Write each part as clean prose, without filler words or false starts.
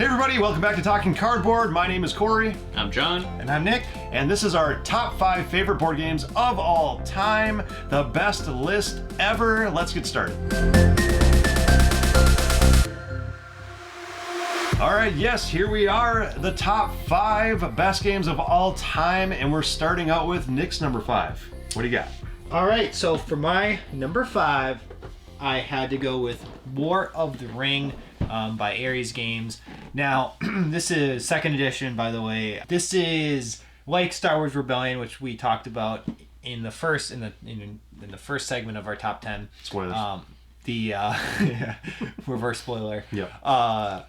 Hey everybody, welcome back to Talking Cardboard. My name is Corey. I'm John. And I'm Nick. And this is our top 5 favorite board games of all time. The best list ever. Let's get started. All right, yes, here we are. The top 5 best games of all time. And we're starting out with Nick's number 5. What do you got? All right, so for my number 5, I had to go with War of the Ring by Ares Games. Now, this is 2nd edition, by the way. This is like Star Wars Rebellion, which we talked about in the first first segment of our top 10. Spoilers. Reverse spoiler. Yeah.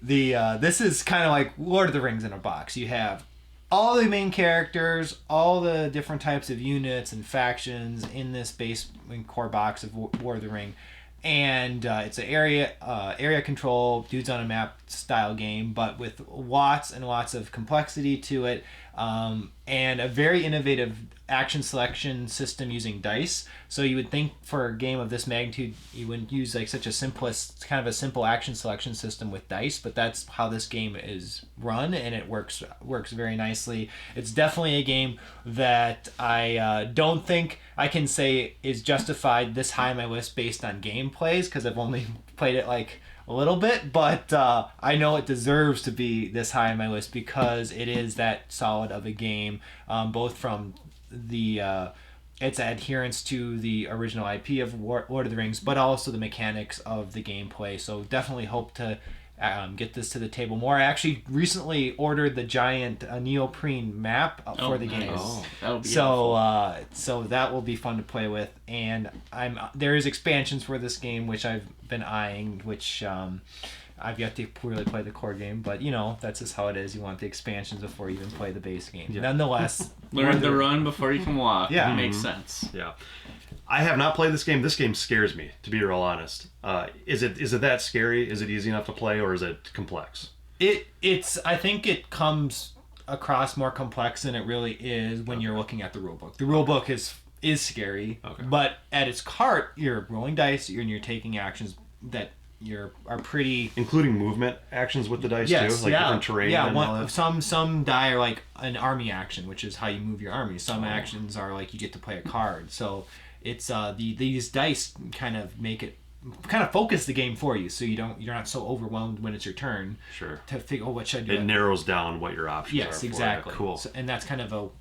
This is kind of like Lord of the Rings in a box. You have all the main characters, all the different types of units and factions in this base and core box of War of the Ring. And it's an area control, dudes on a map style game, but with lots and lots of complexity to it, and a very innovative action selection system using dice. So you would think for a game of this magnitude, you wouldn't use like such a simple action selection system with dice, but that's how this game is run, and it works very nicely. It's definitely a game that I don't think I can say is justified this high on my list based on gameplays, because I've only played it like a little bit, but I know it deserves to be this high on my list because it is that solid of a game, both from its adherence to the original IP of Lord of the Rings, but also the mechanics of the gameplay. So definitely hope to get this to the table more. I actually recently ordered the giant neoprene map for the game. Oh, that'll be so that will be fun to play with. And there is expansions for this game, which I've been eyeing, which I've yet to really play the core game, but that's just how it is. You want the expansions before you even play the base game. Yeah. Nonetheless, learn to run before you can walk. Yeah, makes sense. Yeah, I have not played this game. This game scares me, to be real honest. Is it that scary? Is it easy enough to play, or is it complex? It's. I think it comes across more complex than it really is when you're looking at the rulebook. The rulebook is scary, but at its heart, you're rolling dice and you're taking actions that are pretty, including movement actions with the dice too, like different terrain. Yeah, and all that. some die are like an army action, which is how you move your army. Some actions are like you get to play a card. So it's these dice kind of focus the game for you, so you're not so overwhelmed when it's your turn. Sure. To figure, what should I do? It narrows down what your options are. Yes, exactly. Cool. So, and that's kind of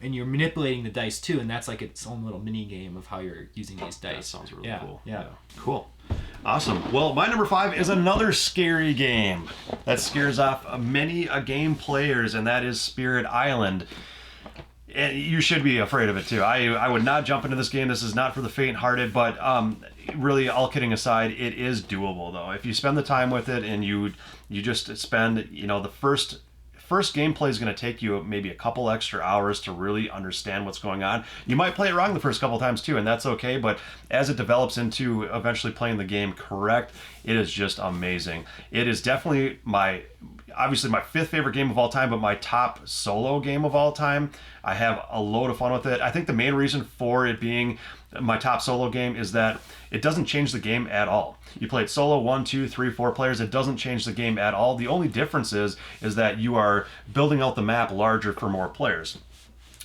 and you're manipulating the dice too, and that's like its own little mini game of how you're using these dice. That sounds really cool. Yeah. Cool. Awesome. Well, my number 5 is another scary game that scares off many game players, and that is Spirit Island. And you should be afraid of it too. I would not jump into this game. This is not for the faint-hearted, but really, all kidding aside, it is doable though. If you spend the time with it and you just spend, the first gameplay is going to take you maybe a couple extra hours to really understand what's going on. You might play it wrong the first couple times too, and that's okay, but as it develops into eventually playing the game correct, it is just amazing. It is definitely obviously my 5th favorite game of all time, but my top solo game of all time. I have a load of fun with it. I think the main reason for it being my top solo game is that it doesn't change the game at all. You play it solo, 1, 2, 3, 4 players. It doesn't change the game at all. The only difference is that you are building out the map larger for more players.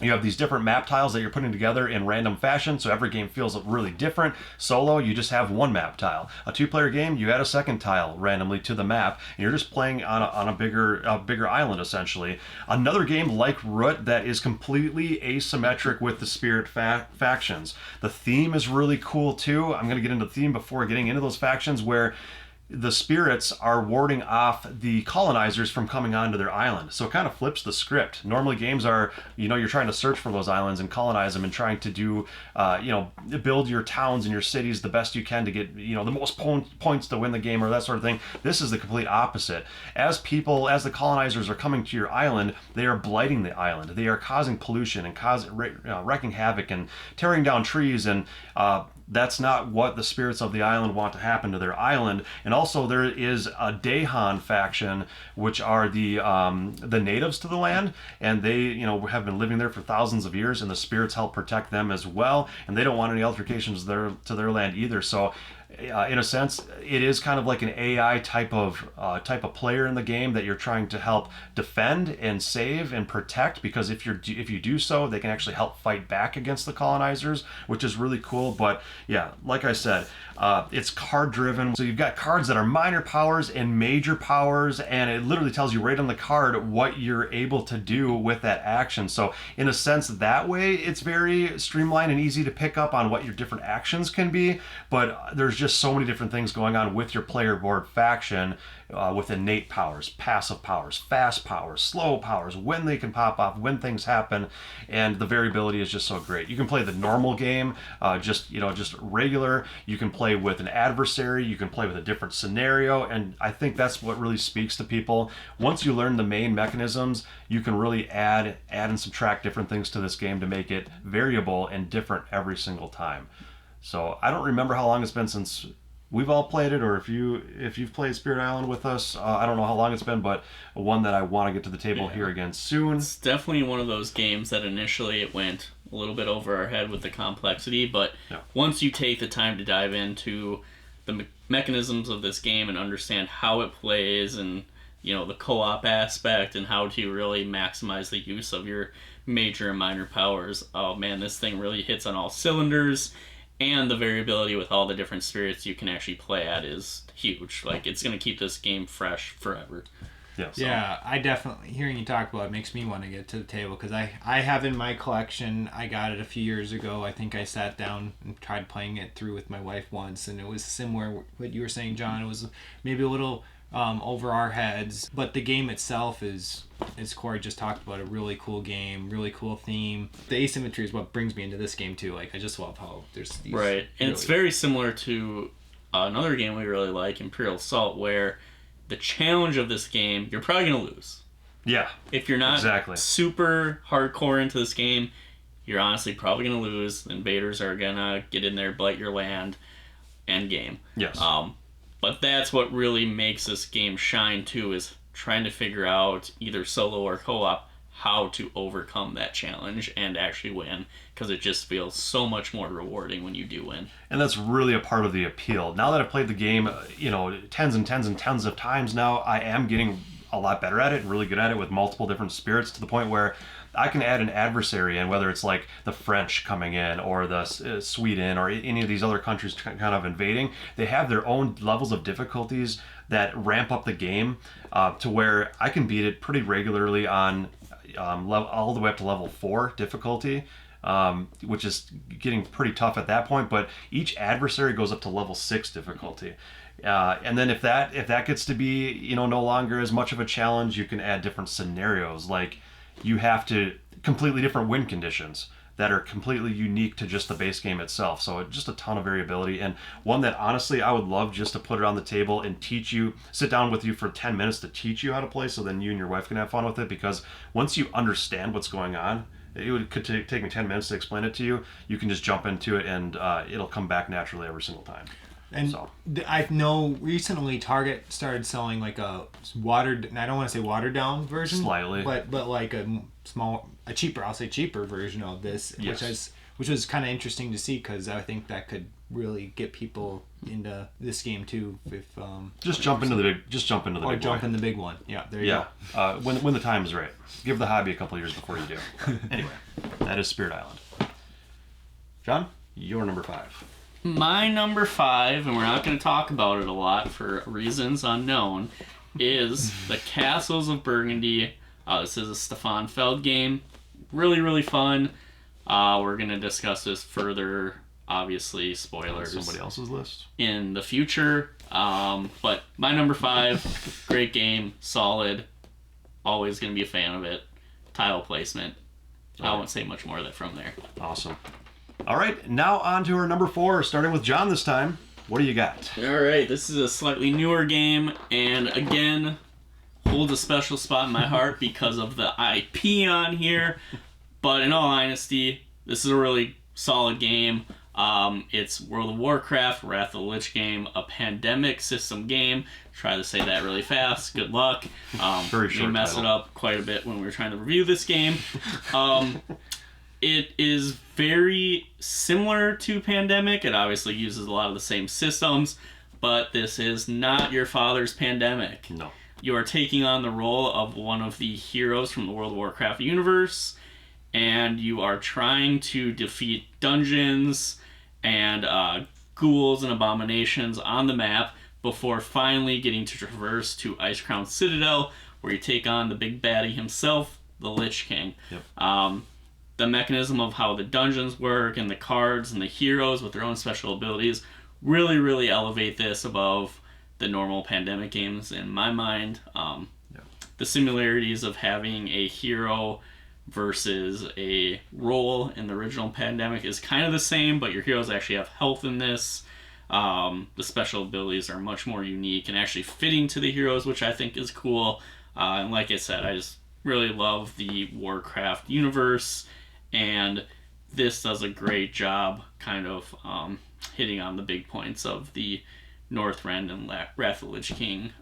You have these different map tiles that you're putting together in random fashion, so every game feels really different. Solo, you just have one map tile. A 2-player game, you add a second tile randomly to the map, and you're just playing on a bigger island, essentially. Another game like Root that is completely asymmetric with the Spirit factions. The theme is really cool, too. I'm going to get into the theme before getting into those factions, where the spirits are warding off the colonizers from coming onto their island. So it kind of flips the script. Normally games are, you're trying to search for those islands and colonize them and trying to do, build your towns and your cities the best you can to get, the most points to win the game or that sort of thing. This is the complete opposite. As the colonizers are coming to your island, they are blighting the island. They are causing pollution and wrecking havoc and tearing down trees, and that's not what the spirits of the island want to happen to their island. And also there is a Dahan faction, which are the natives to the land, and they have been living there for thousands of years, and the spirits help protect them as well, and they don't want any altercations to their land either. So in a sense, it is kind of like an AI type of player in the game that you're trying to help defend and save and protect. Because if you do so, they can actually help fight back against the colonizers, which is really cool. But yeah, like I said, it's card driven. So you've got cards that are minor powers and major powers, and it literally tells you right on the card what you're able to do with that action. So in a sense, that way, it's very streamlined and easy to pick up on what your different actions can be. But there's just so many different things going on with your player board faction, with innate powers, passive powers, fast powers, slow powers, when they can pop off, when things happen, and the variability is just so great. You can play the normal game, just regular. You can play with an adversary. You can play with a different scenario, and I think that's what really speaks to people. Once you learn the main mechanisms, you can really add and subtract different things to this game to make it variable and different every single time. So I don't remember how long it's been since we've all played it, or if you've played Spirit Island with us. I don't know how long it's been, but one that I want to get to the table here again soon. It's definitely one of those games that initially it went a little bit over our head with the complexity, but once you take the time to dive into the mechanisms of this game and understand how it plays, and the co-op aspect, and how to really maximize the use of your major and minor powers, oh man, this thing really hits on all cylinders. And the variability with all the different spirits you can actually play at is huge. Like, it's going to keep this game fresh forever. Yeah, Yeah, I definitely, hearing you talk about it makes me want to get to the table, because I have in my collection, I got it a few years ago. I think I sat down and tried playing it through with my wife once, and it was similar what you were saying, John. It was maybe a little over our heads, but the game itself is, as Corey just talked about, a really cool game, really cool theme. The asymmetry is what brings me into this game too. Like, I just love how there's these right, and it's very similar to another game we really like, Imperial Assault, where the challenge of this game, you're probably going to lose. Yeah. If you're not super hardcore into this game, you're honestly probably going to lose. Invaders are going to get in there, blight your land, end game. Yes. But that's what really makes this game shine too, is trying to figure out, either solo or co-op, how to overcome that challenge and actually win, because it just feels so much more rewarding when you do win. And that's really a part of the appeal. Now that I've played the game, tens and tens and tens of times now, I am getting a lot better at it, really good at it with multiple different spirits, to the point where I can add an adversary, and whether it's like the French coming in, or the Sweden, or any of these other countries kind of invading, they have their own levels of difficulties that ramp up the game to where I can beat it pretty regularly on all the way up to level 4 difficulty, which is getting pretty tough at that point. But each adversary goes up to level 6 difficulty. And then if that gets to be no longer as much of a challenge, you can add different scenarios. Like, you have to completely different win conditions that are completely unique to just the base game itself. So just a ton of variability, and one that honestly I would love just to put it on the table and sit down with you for 10 minutes to teach you how to play, so then you and your wife can have fun with it. Because once you understand what's going on, could take me 10 minutes to explain it to you. You can just jump into it, and it'll come back naturally every single time. And I know recently Target started selling like a watered, and I don't want to say watered down version, slightly, but like a cheaper version of this, yes. which was kind of interesting to see, because I think that could really get people into this game too. If jump into the big in the big one. Yeah, there you go. When the time is right. Give the hobby a couple years before you do. Anyway, that is Spirit Island. John, your number 5. My number 5, and we're not going to talk about it a lot for reasons unknown, is the Castles of Burgundy. This is a Stefan Feld game. Really, really fun. We're going to discuss this further, obviously, spoilers. Somebody else's list. In the future. But my number 5, great game, solid. Always going to be a fan of it. Tile placement. I won't say much more of that from there. Awesome. All right, now on to our number 4, starting with John this time. What do you got? All right, this is a slightly newer game, and again, holds a special spot in my heart because of the IP on here. But in all honesty, this is a really solid game. It's World of Warcraft, Wrath of the Lich game, a pandemic system game. Try to say that really fast. Good luck. Very short We messed title. it up quite a bit when we were trying to review this game. It is very similar to Pandemic. It obviously uses a lot of the same systems, but this is not your father's Pandemic. No. You are taking on the role of one of the heroes from the World of Warcraft universe, and you are trying to defeat dungeons and ghouls and abominations on the map before finally getting to traverse to Icecrown Citadel, where you take on the big baddie himself, the Lich King. Yep. The mechanism of how the dungeons work and the cards and the heroes with their own special abilities really, really elevate this above the normal Pandemic games in my mind. The similarities of having a hero versus a role in the original Pandemic is kind of the same, but your heroes actually have health in this. The special abilities are much more unique and actually fitting to the heroes, which I think is cool. And like I said, I just really love the Warcraft universe, and this does a great job kind of hitting on the big points of the Northrend and Wrath of the Lich King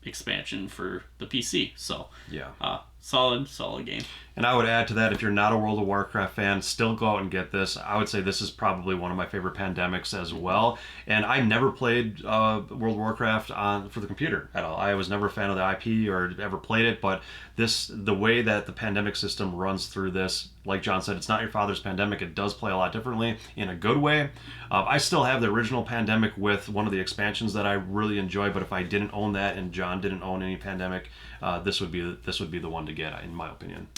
expansion for the PC. So yeah, solid game. And I would add to that, if you're not a World of Warcraft fan, still go out and get this. I would say this is probably one of my favorite Pandemics as well. And I never played World of Warcraft for the computer at all. I was never a fan of the IP or ever played it, but the way that the Pandemic system runs through this, like John said, it's not your father's Pandemic. It does play a lot differently in a good way. I still have the original Pandemic with one of the expansions that I really enjoy, but if I didn't own that and John didn't own any Pandemic, this would be the one to get, in my opinion.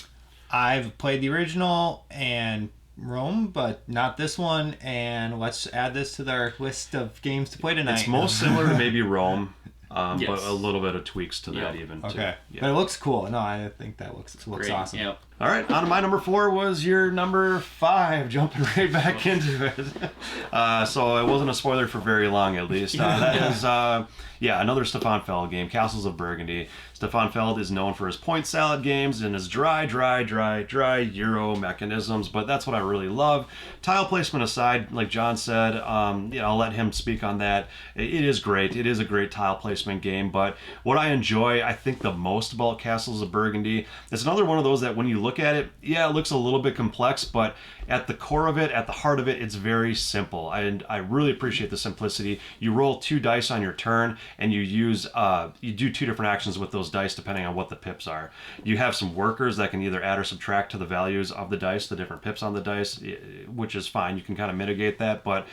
I've played the original and Rome, but not this one, and let's add this to our list of games to play tonight. It's most similar to maybe Rome, Yes. but a little bit of tweaks to that Yep. even too. Okay. Yeah. But it looks cool. No, I think that looks Great. awesome. Yep. All right, on to my number 4 was your number 5, jumping right back into it. So it wasn't a spoiler for very long, at least. That is, another Stefan Feld game, Castles of Burgundy. Stefan Feld is known for his point salad games and his dry Euro mechanisms, but that's what I really love. Tile placement aside, like John said, I'll let him speak on that. It is great. It is a great tile placement game, but what I enjoy, I think, the most about Castles of Burgundy, it's another one of those that when you look at it, it looks a little bit complex, but at the core of it, at the heart of it, it's very simple. And I really appreciate the simplicity. You roll 2 dice on your turn, and you do 2 different actions with those dice depending on what the pips are. You have some workers that can either add or subtract to the values of the dice, the different pips on the dice, which is fine. You can kind of mitigate that, but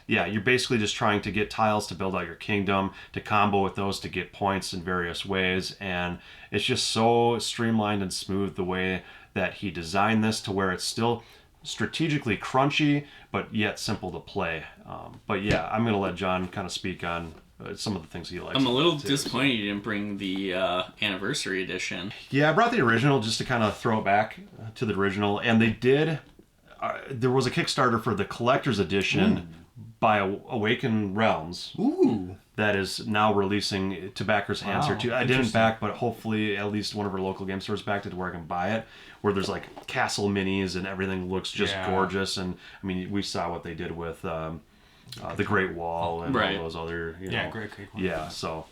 you're basically just trying to get tiles to build out your kingdom, to combo with those to get points in various ways, and it's just so streamlined and smooth the way that he designed this to where it's still strategically crunchy, but yet simple to play. I'm going to let John kind of speak on some of the things he likes. I'm a little disappointed you didn't bring the anniversary edition. Yeah, I brought the original just to kind of throw it back to the original, and they did. There was a Kickstarter for the collector's edition by Awaken Realms. Ooh. That is now releasing to backers' hands here too. I didn't back, but hopefully at least one of our local game stores backed it to where I can buy it. Where there's like castle minis and everything looks just gorgeous. And I mean, we saw what they did with the Great Wall and all those other. Great. Yeah. So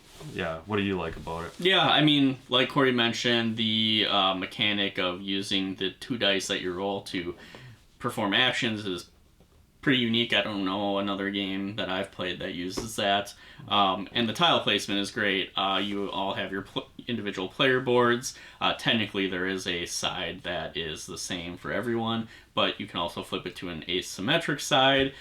what do you like about it? Yeah, I mean, like Corey mentioned, the mechanic of using the 2 dice that you roll to perform actions is pretty unique. I don't know another game that I've played that uses that. And the tile placement is great. You all have your individual player boards. Technically, there is a side that is the same for everyone, but you can also flip it to an asymmetric side,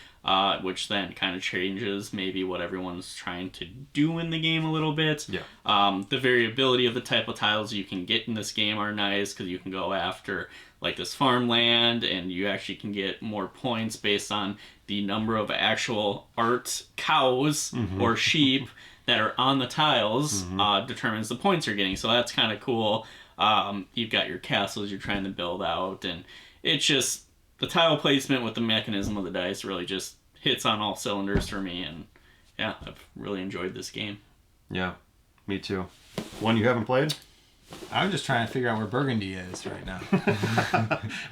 which then kind of changes maybe what everyone's trying to do in the game a little bit. Yeah. The variability of the type of tiles you can get in this game are nice because you can go after like this farmland, and you actually can get more points based on the number of actual art cows or sheep that are on the tiles determines the points you're getting. So that's kind of cool. You've got your castles you're trying to build out, and it's just the tile placement with the mechanism of the dice really just hits on all cylinders for me, and I've really enjoyed this game. Yeah, me too. One you haven't played? I'm just trying to figure out where Burgundy is right now.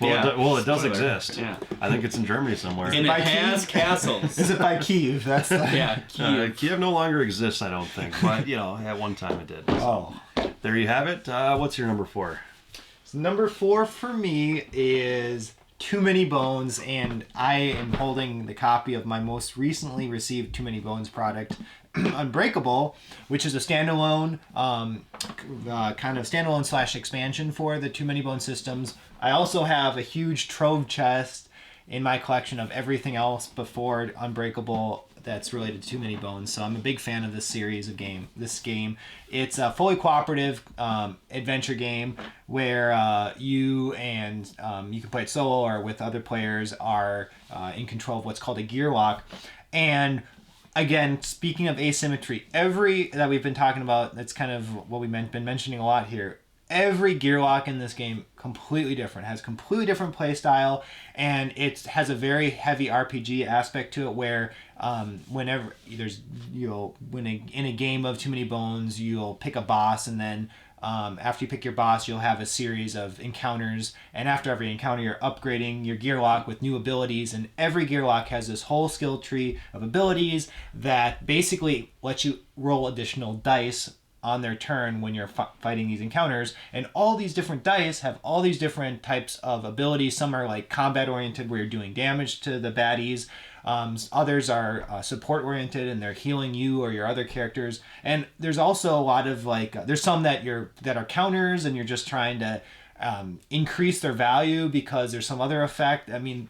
It does exist. Yeah. I think it's in Germany somewhere. And it by has Kiev? castles. Is it by Kiev? That's the... Kiev. Kiev no longer exists, I don't think, but at one time it did. Oh. There you have it. What's your number 4? So number 4 for me is Too Many Bones, and I am holding the copy of my most recently received Too Many Bones product, Unbreakable, which is a standalone, kind of standalone / expansion for the Too Many Bones systems. I also have a huge trove chest in my collection of everything else before Unbreakable that's related to Too Many Bones. So I'm a big fan of this series of this game. It's a fully cooperative adventure game where you can play it solo or with other players, are in control of what's called a gear lock. And again, speaking of asymmetry, every that we've been talking about, that's kind of what we've been mentioning a lot here. Every gear lock in this game completely different, has completely different play style, and it has a very heavy RPG aspect to it where whenever in a game of Too Many Bones, you'll pick a boss, and then after you pick your boss, you'll have a series of encounters, and after every encounter, you're upgrading your gear lock with new abilities, and every gear lock has this whole skill tree of abilities that basically lets you roll additional dice on their turn when you're fighting these encounters, and all these different dice have all these different types of abilities. Some are like combat oriented where you're doing damage to the baddies, others are support oriented and they're healing you or your other characters, and there's also a lot of there's some that are counters and you're just trying to increase their value because there's some other effect. I mean,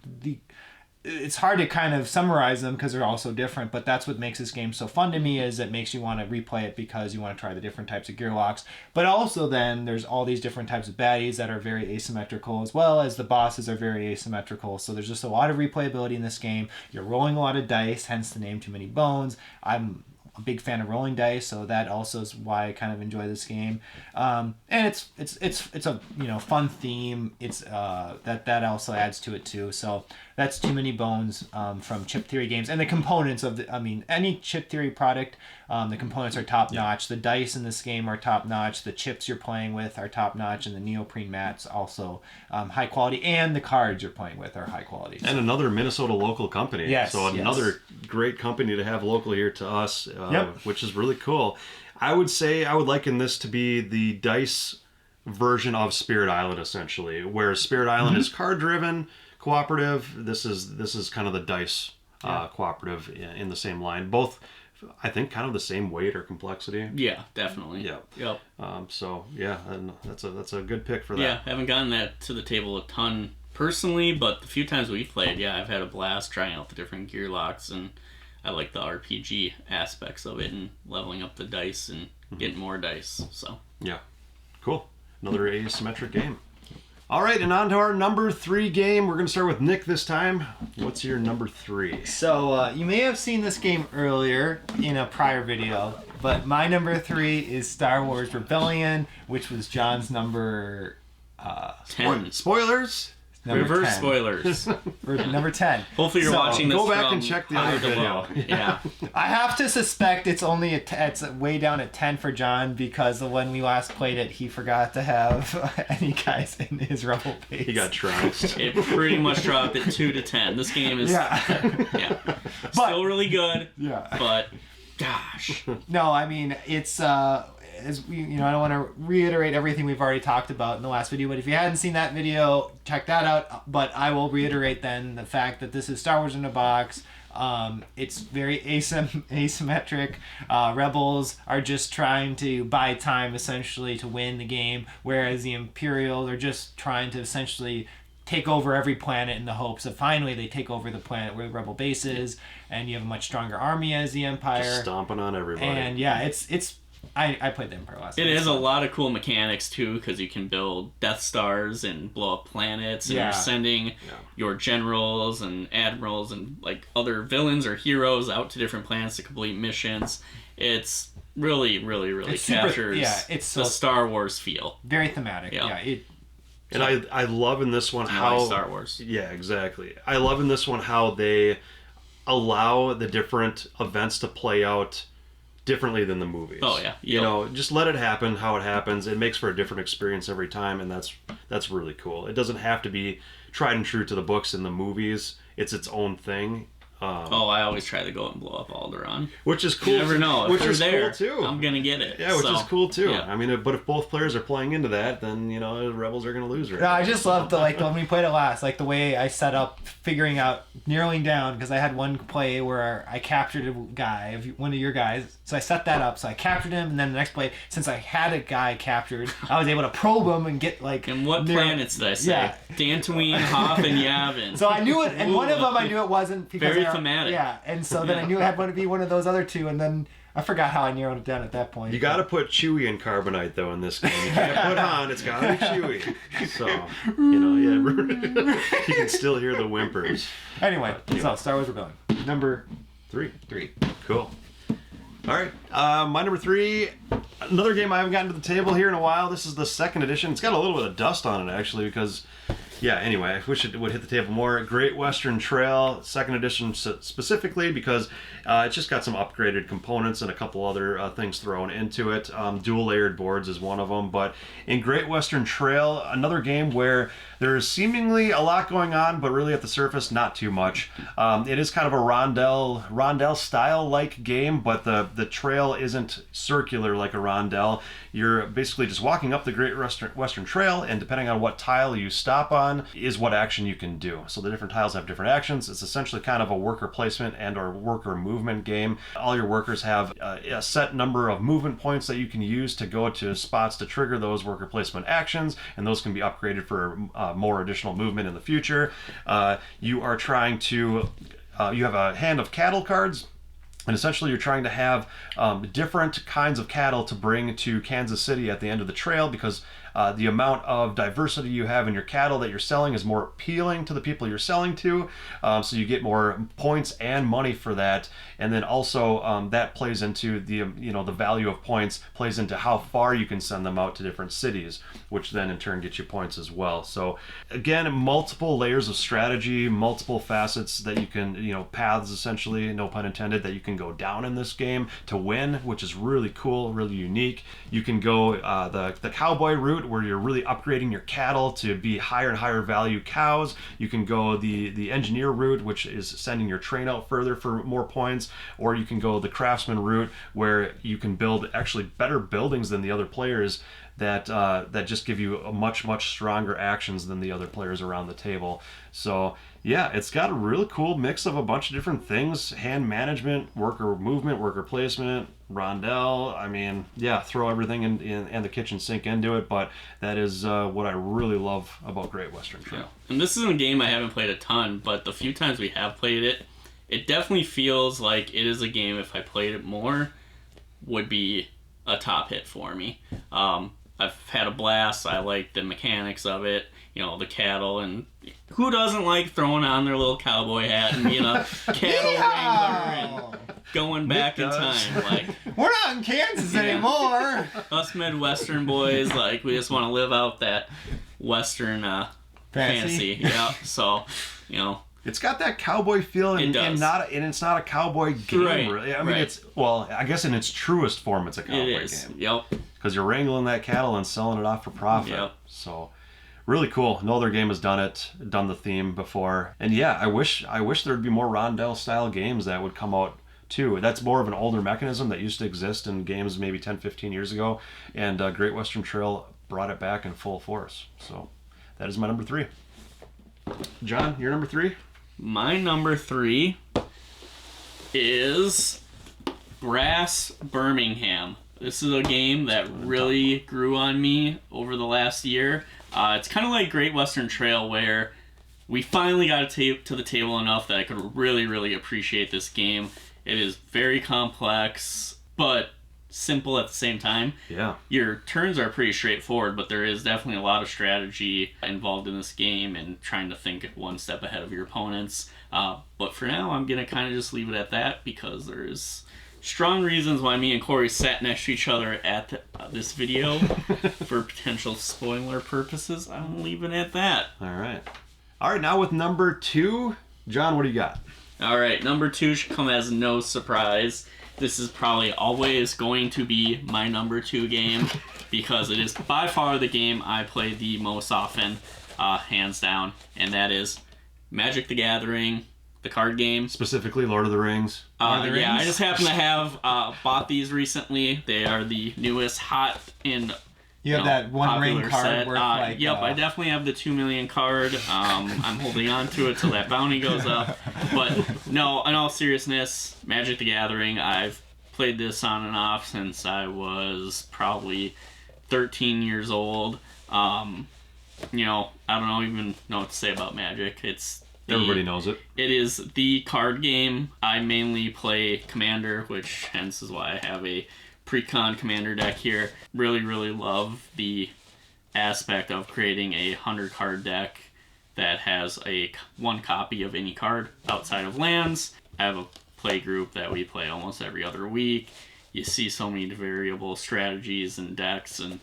it's hard to kind of summarize them because they're all so different, but that's what makes this game so fun to me, is it makes you want to replay it because you want to try the different types of gear locks. But also then there's all these different types of baddies that are very asymmetrical, as well as the bosses are very asymmetrical. So there's just a lot of replayability in this game. You're rolling a lot of dice, hence the name Too Many Bones. I'm a big fan of rolling dice, so that also is why I kind of enjoy this game. And it's a fun theme. It's that also adds to it too. So that's Too Many Bones from Chip Theory Games, and the components of any Chip Theory product. The components are top notch. The dice in this game are top notch. The chips you're playing with are top notch, and the neoprene mats also high quality, and the cards you're playing with are high quality. And another Minnesota local company. Yes, so another great company to have local here to us, which is really cool. I would say I would liken this to be the dice version of Spirit Island, essentially, where Spirit Island is card driven, cooperative. This is kind of the dice cooperative in the same line. Both, I think, kind of the same weight or complexity. Yeah, definitely. Yeah. Yep. And that's a good pick for that. Yeah, I haven't gotten that to the table a ton personally, but the few times we've played, I've had a blast trying out the different gear locks, and I like the RPG aspects of it and leveling up the dice and getting more dice. So yeah, cool. Another asymmetric game. All right, and on to our number 3 game. We're going to start with Nick this time. What's your number 3? So you may have seen this game earlier in a prior video, but my number 3 is Star Wars Rebellion, which was John's number 10. Spoilers? Number 10. Spoilers. Or number 10. Hopefully you're watching this go back from and check the high other to low. video. Yeah. I have to suspect it's only it's way down at 10 for John, because when we last played it, he forgot to have any guys in his Rebel base. He got trounced. It pretty much dropped at 2 to 10. This game is still really good. Yeah. But gosh. No, I mean, it's as we, I don't want to reiterate everything we've already talked about in the last video, but if you hadn't seen that video, check that out. But I will reiterate then the fact that this is Star Wars in a box. It's very asymmetric. Rebels are just trying to buy time, essentially, to win the game, whereas the Imperials are just trying to essentially take over every planet in the hopes of finally they take over the planet where the Rebel base is, and you have a much stronger army as the Empire. Just stomping on everybody. And yeah, it's I played the Empire last night. It has a lot of cool mechanics too, because you can build Death Stars and blow up planets, and you're sending your generals and admirals and other villains or heroes out to different planets to complete missions. It's really, really, really captures the Star Wars feel. Very thematic. And I love in this one how Star Wars. Yeah, exactly. I love in this one how they allow the different events to play out differently than the movies. Oh yeah. Just let it happen how it happens. It makes for a different experience every time, and that's really cool. It doesn't have to be tried and true to the books and the movies. It's its own thing. I always try to go and blow up Alderaan. Which is cool. You never know. If Which they're is there, cool too. I'm gonna get it. Yeah, which is cool too. Yeah. I mean, but if both players are playing into that, then the Rebels are going to lose. Right? No, I just loved when we played it last, the way I set up, figuring out, narrowing down, because I had one play where I captured a guy, one of your guys, so I set that up, so I captured him, and then the next play, since I had a guy captured, I was able to probe him and get And what planets did I say? Yeah. Dantooine, Hoth, and Yavin. So I knew it, and one of them I knew it wasn't because Very thematic. Yeah, and so then I knew it had to be one of those other two, and then I forgot how I narrowed it down at that point. You got to put Chewie in Carbonite though in this game. You can't put Han. It's got to be Chewie. So you can still hear the whimpers. Anyway, so Star Wars Rebellion, number 3. three. Cool. All right, my number 3, another game I haven't gotten to the table here in a while. This is the 2nd edition. It's got a little bit of dust on it actually because, anyway, I wish it would hit the table more. Great Western Trail, 2nd edition specifically because it's just got some upgraded components and a couple other things thrown into it. Dual layered boards is one of them, but in Great Western Trail, another game where there is seemingly a lot going on, but really at the surface, not too much. It is kind of a rondel style like game, but the trail isn't circular like a rondel. You're basically just walking up the Great Western Trail, and depending on what tile you stop on is what action you can do. So the different tiles have different actions. It's essentially kind of a worker placement and or worker movement game. All your workers have a set number of movement points that you can use to go to spots to trigger those worker placement actions, and those can be upgraded for more additional movement in the future. You are trying to you have a hand of cattle cards, and essentially you're trying to have different kinds of cattle to bring to Kansas City at the end of the trail, because the amount of diversity you have in your cattle that you're selling is more appealing to the people you're selling to, so you get more points and money for that. And then also that plays into the the value of points plays into how far you can send them out to different cities, which then in turn gets you points as well. So again, multiple layers of strategy, multiple facets that you can, paths essentially, no pun intended, that you can go down in this game to win, which is really cool, really unique. You can go the cowboy route, where you're really upgrading your cattle to be higher and higher value cows. You can go the engineer route, which is sending your train out further for more points, or you can go the craftsman route, where you can build actually better buildings than the other players that just give you a much stronger actions than the other players around the table. So yeah, it's got a really cool mix of a bunch of different things: hand management, worker movement, worker placement, rondel. I mean, yeah, throw everything in the kitchen sink into it, but that is what I really love about Great Western Trail. Yeah. And this isn't a game I haven't played a ton, but the few times we have played it, it definitely feels like it is a game, if I played it more, would be a top hit for me. I've had a blast. I like the mechanics of it, the cattle, and who doesn't like throwing on their little cowboy hat and being a cattle wrangler and going back in time? Like, we're not in Kansas anymore. Us Midwestern boys, we just want to live out that Western fantasy. Yeah, so, It's got that cowboy feel, and it's not a cowboy game, right, really. I mean, I guess in its truest form, it's a cowboy game. Yep. Because you're wrangling that cattle and selling it off for profit. Yep. So, really cool. No other game has done the theme before. And yeah, I wish there'd be more rondel style games that would come out too. That's more of an older mechanism that used to exist in games maybe 10, 15 years ago, and Great Western Trail brought it back in full force. So, that is my number 3. John, your number 3? My number 3 is Brass Birmingham. This is a game that really grew on me over the last year. It's kind of like Great Western Trail, where we finally got to the table enough that I could really appreciate this game. It is very complex, but simple at the same time. Yeah. Your turns are pretty straightforward, but there is definitely a lot of strategy involved in this game and trying to think one step ahead of your opponents. But for now, I'm going to kind of just leave it at that, because there's strong reasons why me and Corey sat next to each other at this video for potential spoiler purposes. I'm leaving it at that. All right, now with number 2, John, what do you got? All right, number 2 should come as no surprise. This is probably always going to be my number 2 game, because it is by far the game I play the most often, hands down, and that is Magic the Gathering the card game. Specifically, Lord of the Rings. Lord of the Yeah, I Rings? just happen to have bought these recently. They are the newest hot and You have that one ring popular card set. worth like. Yep, I definitely have the 2 million card. I'm holding on to it till that bounty goes up. But no, in all seriousness, Magic the Gathering, I've played this on and off since I was probably 13 years old. You know, I don't even know what to say about Magic. Everybody knows it. It is the card game. I mainly play Commander, which hence is why I have a pre-con Commander deck here. Really, really love the aspect of creating a 100 card deck that has one copy of any card outside of lands. I have a play group that we play almost every other week. You see so many variable strategies and decks, and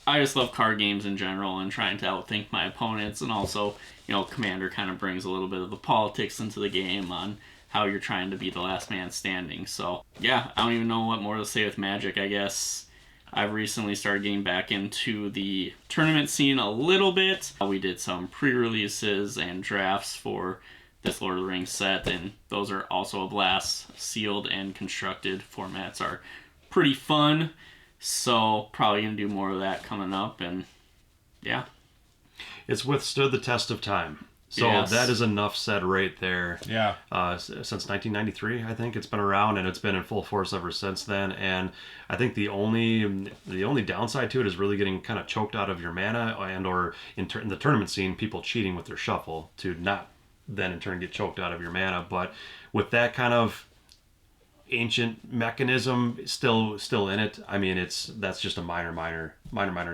I just love card games in general and trying to outthink my opponents. And also, you know, Commander kind of brings a little bit of the politics into the game on how you're trying to be the last man standing. So, yeah, I don't even know what more to say with Magic. I guess I've recently started getting back into the tournament scene a little bit. We did some pre-releases and drafts for this Lord of the Rings set, and those are also a blast. Sealed and constructed formats are pretty fun. So probably going to do more of that coming up, and yeah. It's withstood the test of time. So Yes. that is enough said right there. Yeah. Since 1993, I think it's been around, and it's been in full force ever since then. And I think the only downside to it is really getting kind of choked out of your mana, and or in the tournament scene, people cheating with their shuffle to not then in turn get choked out of your mana. But with that kind of ancient mechanism still in it, I mean, that's just a minor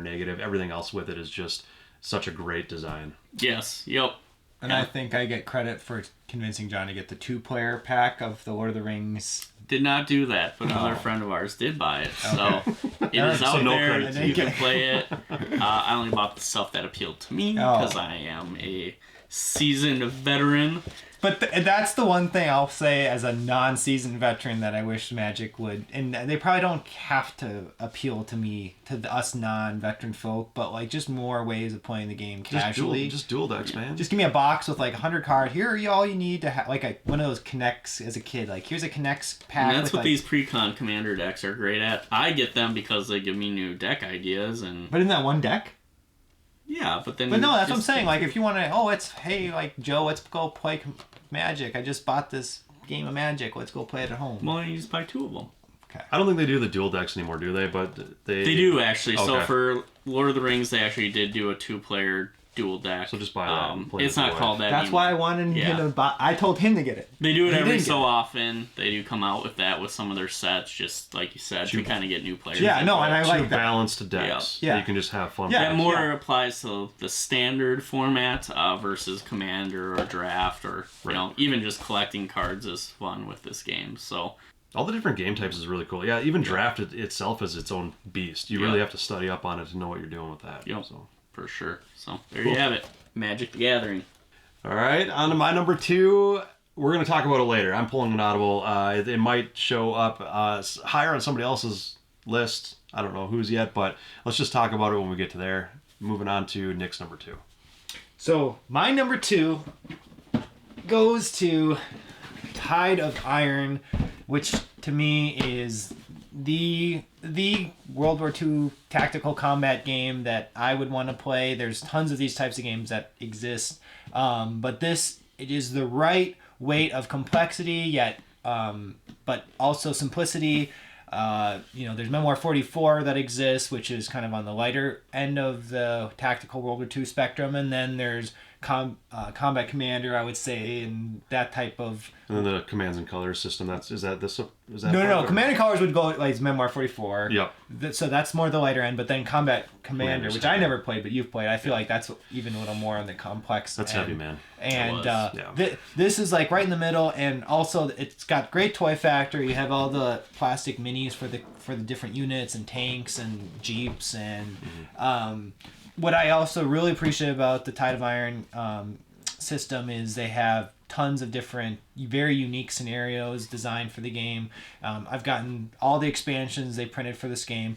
negative. Everything else with it is just such a great design. Yes. Yep. And I think I get credit for convincing John to get the 2-player pack of the Lord of the Rings. Did not do that, but another friend of ours did buy it. So it is out no there. credit You can play it. I only bought the stuff that appealed to me because I am a seasoned veteran. But that's the one thing I'll say as a non-seasoned veteran that I wish Magic would, and they probably don't have to appeal to me, to us non-veteran folk, but like just more ways of playing the game casually. Just dual decks, man. Just give me a box with like 100 cards. Here are all you need to have, like one of those Connects as a kid. Like here's a Connects pack. And that's with, what like, these pre-con commander decks are great at. I get them because they give me new deck ideas, and But isn't that one deck? yeah, but then. But no, that's what I'm just- saying. Like if you want to, hey, like Joe, let's go play Magic. I just bought this game of Magic. Let's go play it at home. Well, you just buy 2 of them. I don't think they do the dual decks anymore, do they? But They do actually. So Okay. for Lord of the Rings, they actually did do a 2-player dual deck. So just buy that and play It's with not your called wife. that. That's why I anymore. wanted Yeah. him to buy. I told him to get it. They do it He every didn't so get it. often. They do come out with that with some of their sets, just like you said, to kind of get new players. Yeah, no, and I involved. like Two that. balanced decks. Yeah. That you can just have fun. Yeah, with. That more yeah. applies to the standard format versus Commander or Draft, or you know, even just collecting cards is fun with this game. So All the different game types is really cool. Yeah, even draft itself is its own beast. You really have to study up on it to know what you're doing with that. Yep. So. for sure. So there you have it, Magic the Gathering. All right, on to my number 2. We're going to talk about it later. I'm pulling an audible. It might show up higher on somebody else's list. I don't know who's yet, but let's just talk about it when we get to there. Moving on to Nick's number 2. So my number 2 goes to Tide of Iron, which to me is the World War II tactical combat game that I would want to play. There's tons of these types of games that exist, but it is the right weight of complexity, yet but also simplicity. There's Memoir 44 that exists, which is kind of on the lighter end of the tactical World War II spectrum, and then there's Combat Commander, I would say, and that type of. And then the commands and colors system. Is that No. Command and Colors would go like Memoir 44. Yep. So that's more the lighter end, but then Combat Commander, Commander's which I heavy. never played, but you've played. I feel like that's even a little more on the complex. That's end. heavy, man. And was, yeah. this is like right in the middle, and also it's got great toy factor. You have all the plastic minis for the different units and tanks and jeeps, and what I also really appreciate about the Tide of Iron system is they have tons of different, very unique scenarios designed for the game. I've gotten all the expansions they printed for this game.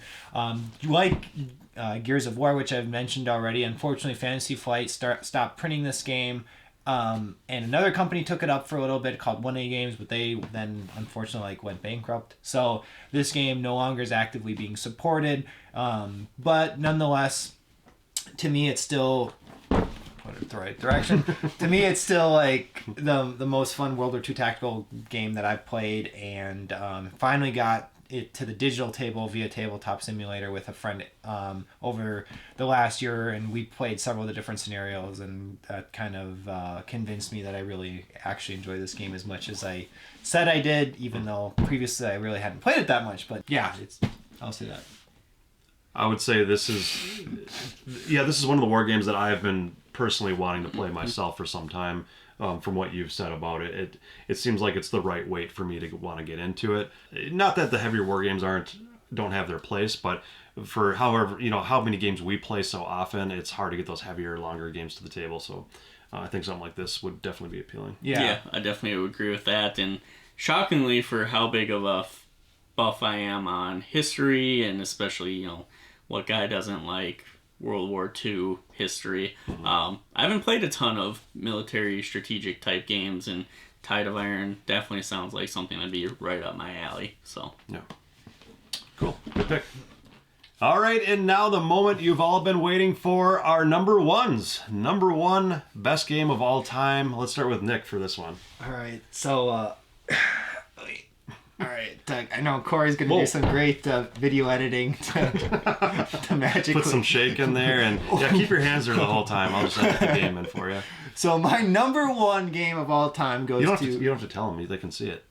Gears of War, which I've mentioned already. Unfortunately, Fantasy Flight stopped printing this game And another company took it up for a little bit called 1A Games, but they then unfortunately went bankrupt. So this game no longer is actively being supported. But nonetheless, to me, it's still put it the right direction. To me, it's still like the most fun World War II tactical game that I've played, and finally got it to the digital table via Tabletop Simulator with a friend over the last year, and we played several of the different scenarios, and that kind of convinced me that I really actually enjoy this game as much as I said I did, even though previously I really hadn't played it that much. But yeah, I'll say that. I would say this is one of the war games that I have been personally wanting to play myself for some time. From what you've said about it, it seems like it's the right weight for me to want to get into it. Not that the heavier war games don't have their place, but for however, how many games we play so often, it's hard to get those heavier, longer games to the table. So I think something like this would definitely be appealing. Yeah, I definitely would agree with that. And shockingly, for how big of a buff I am on history, and especially, what guy doesn't like World War II history. I haven't played a ton of military strategic type games, and Tide of Iron definitely sounds like something that'd be right up my alley. So yeah, cool, good pick. All right, and now the moment you've all been waiting for, our number ones. Number one best game of all time. Let's start with Nick for this one. All right, so all right, I know Corey's going to do some great video editing to magically put some shake in there, and keep your hands there the whole time. I'll just edit the game in for you. So my number one game of all time goes to... You don't have to tell them. They can see it.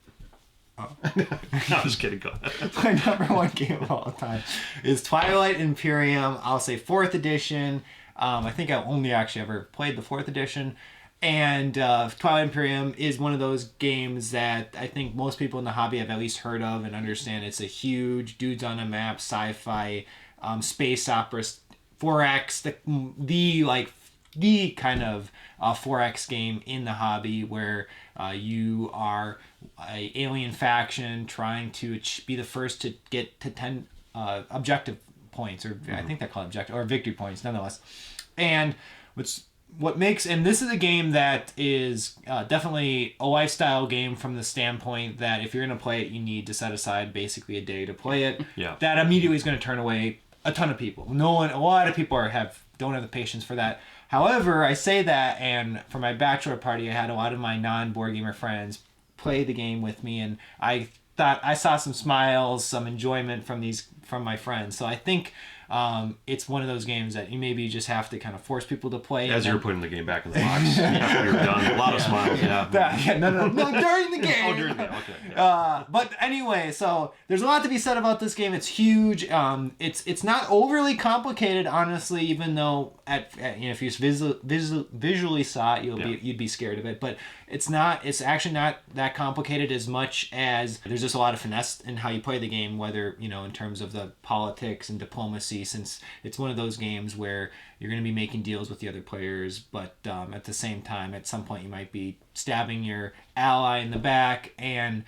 Oh. No, I'm just kidding. Go ahead. My number one game of all time is Twilight Imperium. I'll say 4th edition. I think I only actually ever played the 4th edition. And Twilight Imperium is one of those games that I think most people in the hobby have at least heard of and understand. It's a huge dudes on a map sci-fi space opera 4X, the kind of 4X game in the hobby where you are a alien faction trying to be the first to get to 10 objective points, or I think they're called objective or victory points nonetheless. And what makes, and this is a game that is definitely a lifestyle game from the standpoint that if you're going to play it, you need to set aside basically a day to play it. Yeah. That immediately is going to turn away a ton of people. A lot of people don't have the patience for that. However, I say that, and for my bachelor party, I had a lot of my non-board gamer friends play the game with me, and I thought I saw some smiles, some enjoyment from my friends. So I think it's one of those games that you maybe just have to kind of force people to play. As you're putting the game back in the box. After you're done. A lot of smiles, No, during the game. Oh, during the game, okay. Yeah. But anyway, so there's a lot to be said about this game. It's huge. It's not overly complicated, honestly, even though if you visually saw it, you'd be scared of it. But it's actually not that complicated as much as there's just a lot of finesse in how you play the game, whether, in terms of the politics and diplomacy, since it's one of those games where you're going to be making deals with the other players, but at the same time, at some point you might be stabbing your ally in the back. And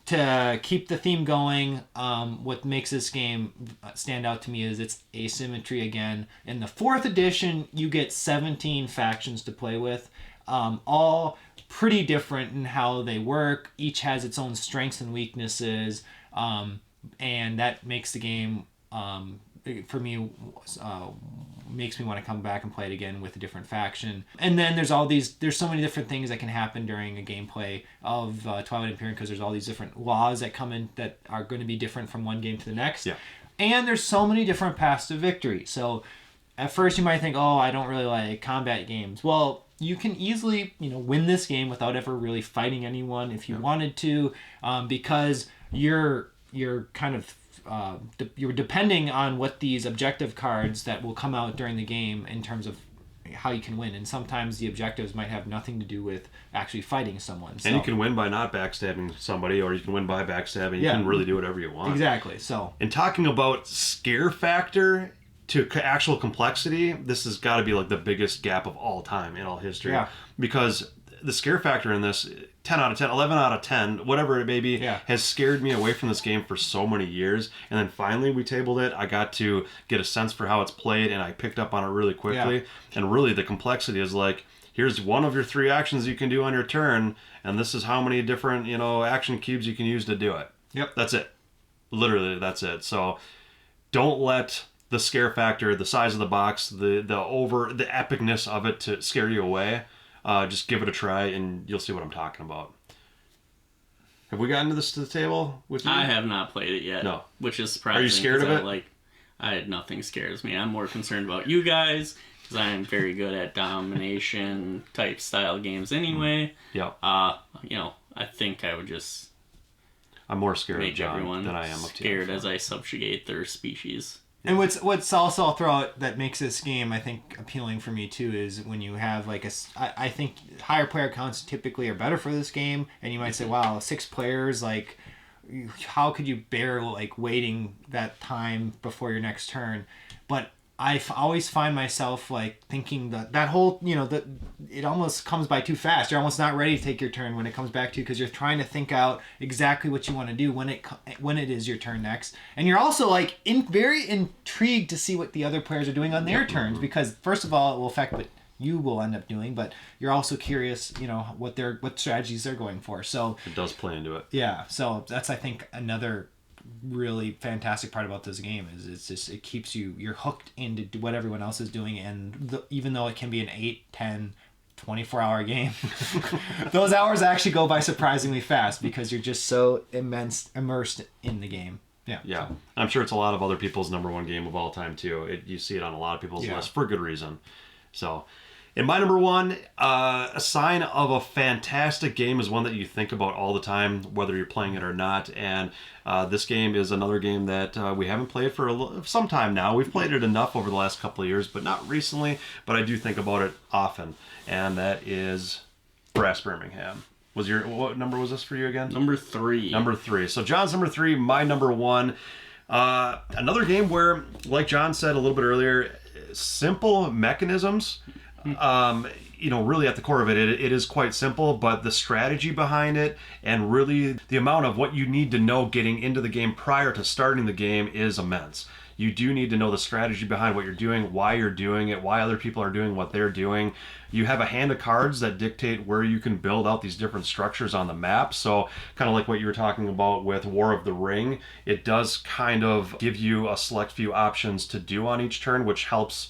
to keep the theme going, what makes this game stand out to me is its asymmetry again. In the 4th edition, you get 17 factions to play with, all pretty different in how they work. Each has its own strengths and weaknesses, and that makes the game, for me, makes me want to come back and play it again with a different faction. And then there's so many different things that can happen during a gameplay of Twilight Imperium, because there's all these different laws that come in that are going to be different from one game to the next. Yeah. And there's so many different paths to victory. So at first you might think, I don't really like combat games. Well, you can easily, win this game without ever really fighting anyone if you wanted to, because you're kind of you're depending on what these objective cards that will come out during the game in terms of how you can win. And sometimes the objectives might have nothing to do with actually fighting someone. And you can win by not backstabbing somebody, or you can win by backstabbing. You can really do whatever you want. Exactly. So, and talking about scare factor to actual complexity, this has got to be like the biggest gap of all time in all history. Yeah. Because the scare factor in this, 10 out of 10, 11 out of 10, whatever it may be, has scared me away from this game for so many years. And then finally we tabled it. I got to get a sense for how it's played, and I picked up on it really quickly. And really the complexity is like, here's one of your 3 actions you can do on your turn, and this is how many different, action cubes you can use to do it. Yep. That's it. Literally, that's it. So don't let the scare factor, the size of the box, the epicness of it to scare you away. Just give it a try, and you'll see what I'm talking about. Have we gotten to this to the table with you? I have not played it yet. No. Which is surprising. Are you scared of it? Nothing scares me. I'm more concerned about you guys, because I'm very good at domination type style games anyway. Yeah. I think I would just I'm more scared of make John everyone than I am of scared TF. as I subjugate their species. And what's also I'll throw out that makes this game I think appealing for me too is when you have like I think higher player counts typically are better for this game, and you might say, wow, 6 players, like how could you bear like waiting that time before your next turn? But I always find myself like thinking that whole that it almost comes by too fast. You're almost not ready to take your turn when it comes back to you, because you're trying to think out exactly what you want to do when it is your turn next, and you're also like very intrigued to see what the other players are doing on their turns, because first of all it will affect what you will end up doing, but you're also curious what strategies they're going for. So It does play into it. yeah, so that's I think another really fantastic part about this game is it keeps you're hooked into what everyone else is doing, and even though it can be an 8, 10, 24-hour game, those hours actually go by surprisingly fast because you're just so immersed in the game. Yeah. I'm sure it's a lot of other people's number 1 game of all time too. You see it on a lot of people's lists for good reason. So in my number 1, a sign of a fantastic game is one that you think about all the time, whether you're playing it or not. And this game is another game that we haven't played for some time now. We've played it enough over the last couple of years, but not recently. But I do think about it often, and that is Brass Birmingham. What number was this for you again? Number 3. Number 3. So John's number 3, my number 1. Another game where, like John said a little bit earlier, simple mechanisms. Really at the core of it is quite simple, but the strategy behind it and really the amount of what you need to know getting into the game prior to starting the game is immense. You do need to know the strategy behind what you're doing, why you're doing it, why other people are doing what they're doing. You have a hand of cards that dictate where you can build out these different structures on the map. So kind of like what you were talking about with War of the Ring, it does kind of give you a select few options to do on each turn, which helps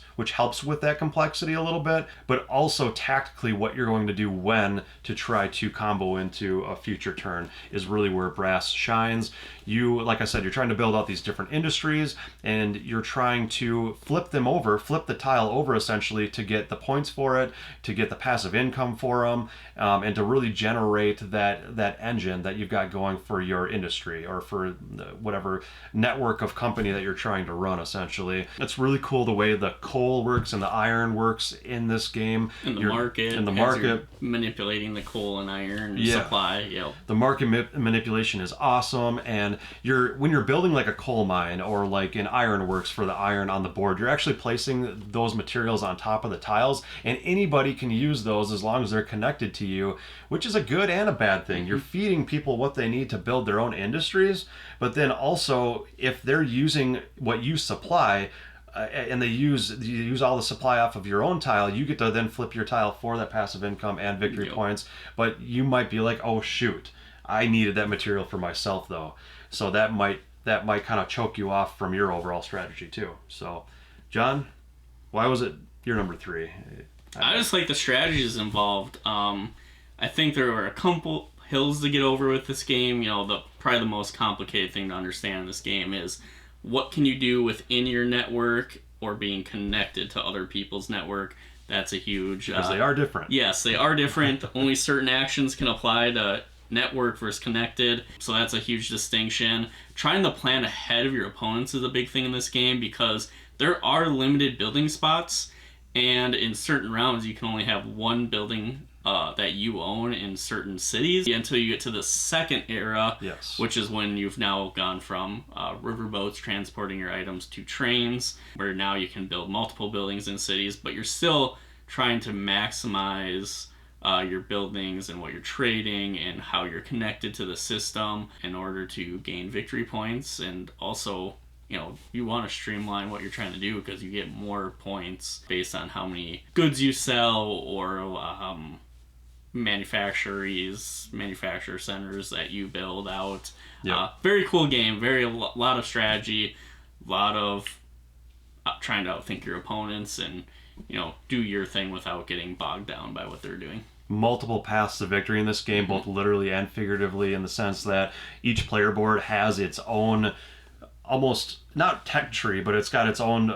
with that complexity a little bit, but also tactically what you're going to do when to try to combo into a future turn is really where Brass shines. Like I said, you're trying to build out these different industries, and you're trying to flip the tile over essentially to get the points for it, to get the passive income for them, and to really generate that engine that you've got going for your industry or for whatever network of company that you're trying to run essentially. It's really cool the way the coal works and the iron works in this game. In the market. You're manipulating the coal and iron supply. Yep. The market manipulation is awesome, and when you're building like a coal mine or like an iron works for the iron on the board, you're actually placing those materials on top of the tiles, and anybody can use those as long as they're connected to you, which is a good and a bad thing. You're feeding people what they need to build their own industries, but then also if they're using what you supply, and you use all the supply off of your own tile, you get to then flip your tile for that passive income and victory points. But you might be like, oh shoot, I needed that material for myself though. So that might kind of choke you off from your overall strategy too. So, John, why was it your number 3? I just like the strategies involved. I think there were a couple hills to get over with this game. Probably the most complicated thing to understand in this game is what can you do within your network or being connected to other people's network. That's a huge... Because they are different. Yes, they are different. Only certain actions can apply to network versus connected, so that's a huge distinction. Trying to plan ahead of your opponents is a big thing in this game because there are limited building spots, and in certain rounds you can only have one building that you own in certain cities until you get to the second era, which is when you've now gone from riverboats transporting your items to trains, where now you can build multiple buildings in cities, but you're still trying to maximize your buildings and what you're trading and how you're connected to the system in order to gain victory points and also you want to streamline what you're trying to do because you get more points based on how many goods you sell or manufacturer centers that you build out. Very cool game. Lot of strategy, lot of trying to outthink your opponents and do your thing without getting bogged down by what they're doing. Multiple paths to victory in this game, both literally and figuratively, in the sense that each player board has its own, almost not tech tree, but it's got its own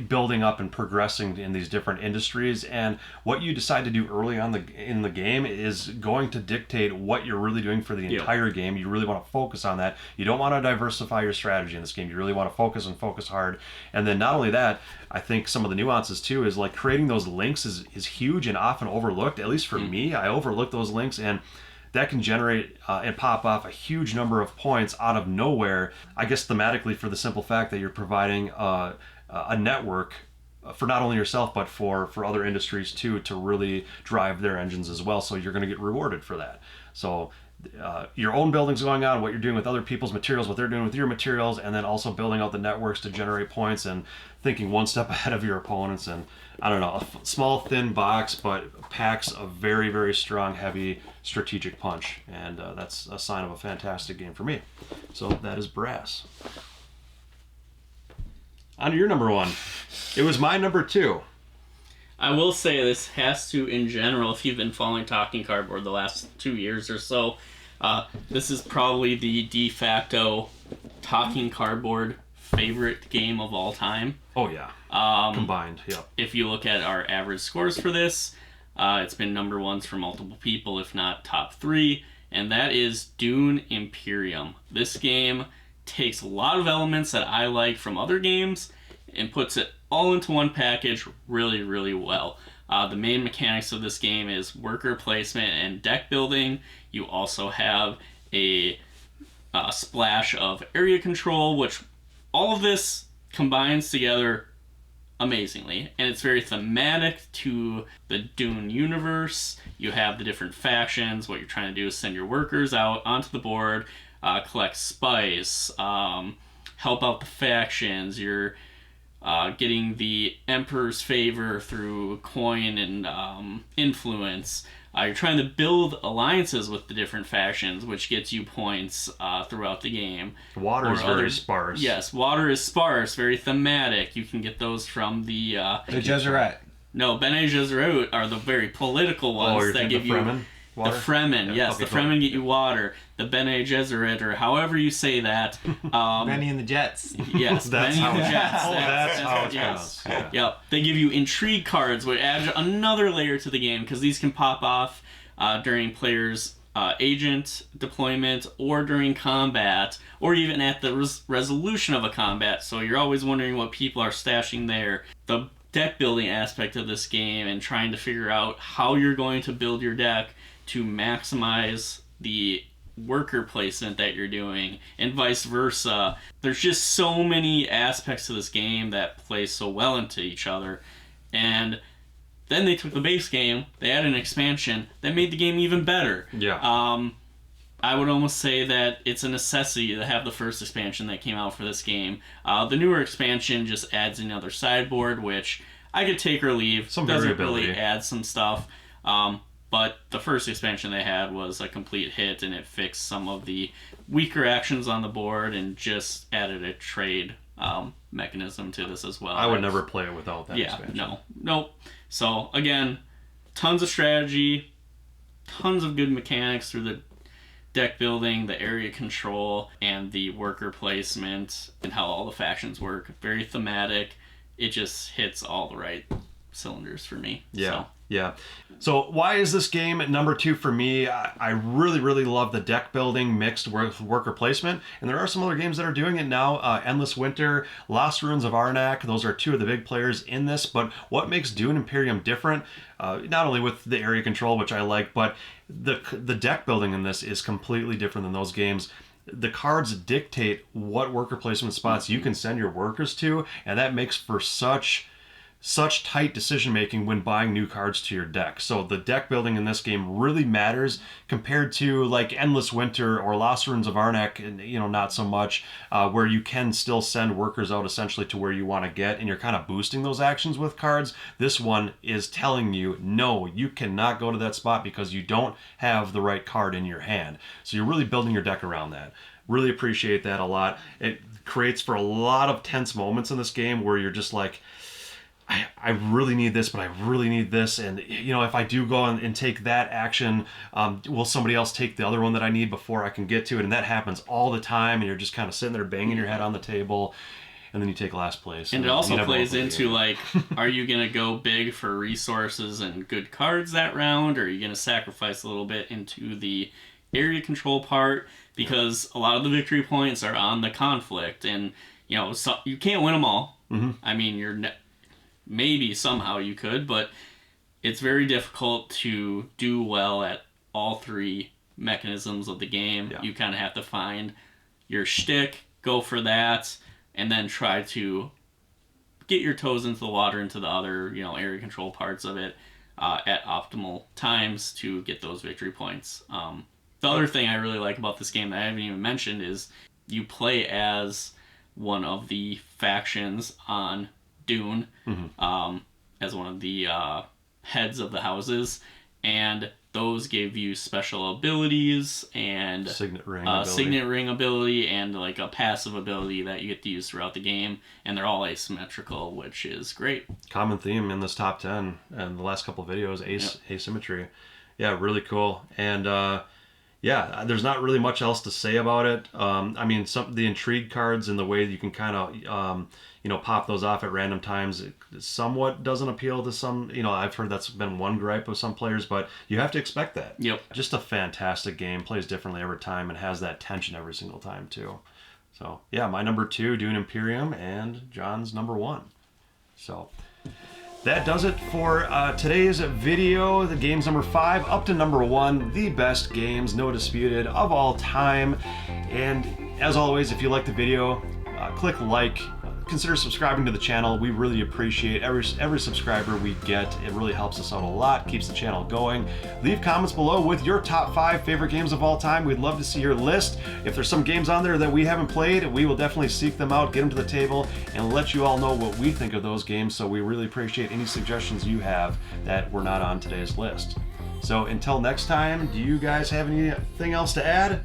building up and progressing in these different industries. And what you decide to do early on in the game is going to dictate what you're really doing for the entire game. You really want to focus on that. You don't want to diversify your strategy in this game. You really want to focus hard. And then not only that, I think some of the nuances too is like creating those links is huge and often overlooked. At least for me, I overlook those links, and that can generate and pop off a huge number of points out of nowhere. I guess thematically, for the simple fact that you're providing a network for not only yourself but for other industries too, to really drive their engines as well. So you're going to get rewarded for that. So your own building's going on, what you're doing with other people's materials, what they're doing with your materials, and then also building out the networks to generate points and thinking one step ahead of your opponents. And I don't know, a small thin box, but packs a very, very strong, heavy strategic punch. And that's a sign of a fantastic game for me. So that is Brass. On to your number one. It was my number two. I will say this has to, in general, if you've been following Talking Cardboard the last 2 years or so, this is probably the de facto Talking Cardboard favorite game of all time. Oh, yeah. Combined, yeah. If you look at our average scores for this, it's been number ones for multiple people, if not top 3, and that is Dune Imperium. This game takes a lot of elements that I like from other games and puts it all into one package really, really well. The main mechanics of this game is worker placement and deck building. You also have a splash of area control, which all of this combines together amazingly, and it's very thematic to the Dune universe. You have the different factions. What you're trying to do is send your workers out onto the board, collect spice, help out the factions. You're getting the Emperor's favor through coin and influence. You're trying to build alliances with the different factions, which gets you points throughout the game. Water is very sparse. Yes, water is sparse, very thematic. You can get those from the Gesserit. No, Bene Gesserit are the very political ones that give you Fremen? Water? The Fremen. Yes, okay, the Fremen get you water. The Bene Gesserit, or however you say that. Benny and the Jets. Yes, that's Benny how and the it's Jets. that's how it's yes. pronounced. Yep. They give you intrigue cards, which add another layer to the game, because these can pop off during players' agent deployment, or during combat, or even at the resolution of a combat. So you're always wondering what people are stashing there. The deck building aspect of this game and trying to figure out how you're going to build your deck to maximize the worker placement that you're doing, and vice versa. There's just so many aspects to this game that play so well into each other. And then they took the base game, they added an expansion that made the game even better. Yeah. I would almost say that it's a necessity to have the first expansion that came out for this game. The newer expansion just adds another sideboard, which I could take or leave. Some doesn't variability. really add some stuff. But the first expansion they had was a complete hit, and it fixed some of the weaker actions on the board and just added a trade mechanism to this as well. I would never play it without that expansion. Nope. So, again, tons of strategy, tons of good mechanics through the deck building, the area control, and the worker placement, and how all the factions work. Very thematic. It just hits all the right cylinders for me. Yeah. So why is this game at number 2 for me? I really, really love the deck building mixed with worker placement. And there are some other games that are doing it now. Endless Winter, Lost Ruins of Arnak. Those are 2 of the big players in this. But what makes Dune Imperium different, not only with the area control, which I like, but the deck building in this is completely different than those games. The cards dictate what worker placement spots you can send your workers to. And that makes for such such tight decision making when buying new cards to your deck. So the deck building in this game really matters compared to like Endless Winter or Lost Ruins of Arnak, and not so much, where you can still send workers out essentially to where you want to get, and you're kind of boosting those actions with cards. This one is telling you, no, you cannot go to that spot because you don't have the right card in your hand. So you're really building your deck around that. Really appreciate that a lot. It creates for a lot of tense moments in this game where you're just like, I really need this, but I really need this. And, if I do go and take that action, will somebody else take the other one that I need before I can get to it? And that happens all the time. And you're just kind of sitting there banging your head on the table. And then you take last place. And it also plays into, like, are you going to go big for resources and good cards that round? Or are you going to sacrifice a little bit into the area control part? Because a lot of the victory points are on the conflict. And, so you can't win them all. Mm-hmm. I mean, maybe somehow you could, but it's very difficult to do well at all three mechanisms of the game. Yeah. You kind of have to find your shtick, go for that, and then try to get your toes into the water into the other, area control parts of it at optimal times to get those victory points. The other thing I really like about this game that I haven't even mentioned is you play as one of the factions on Dune, as one of the heads of the houses, and those give you special abilities and signet ring ability and like a passive ability that you get to use throughout the game, and they're all asymmetrical, which is great. Common theme in this top 10 and the last couple of videos, asymmetry. Yeah, really cool. And there's not really much else to say about it. I mean, the intrigue cards and the way you can kind of, pop those off at random times, it somewhat doesn't appeal to some. I've heard that's been one gripe of some players, but you have to expect that. Yep. Just a fantastic game. Plays differently every time and has that tension every single time too. So yeah, my number 2, Dune Imperium, and John's number 1. So that does it for today's video. The game's number 5 up to number 1, the best games, no disputed, of all time. And as always, if you like the video, click like. Consider subscribing to the channel. We really appreciate every subscriber we get. It really helps us out a lot, keeps the channel going. Leave comments below with your top 5 favorite games of all time. We'd love to see your list. If there's some games on there that we haven't played, we will definitely seek them out, get them to the table, and let you all know what we think of those games. So we really appreciate any suggestions you have that were not on today's list. So until next time, do you guys have anything else to add?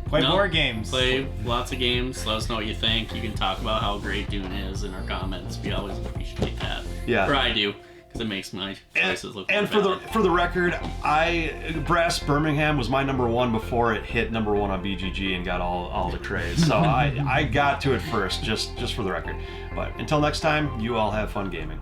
Play board games. Play lots of games. Let us know what you think. You can talk about how great Dune is in our comments. We always appreciate that. Yeah. Or I do, because it makes my choices look And more for the record, Brass Birmingham was my number 1 before it hit number 1 on BGG and got all the craze. So I got to it first, just for the record. But until next time, you all have fun gaming.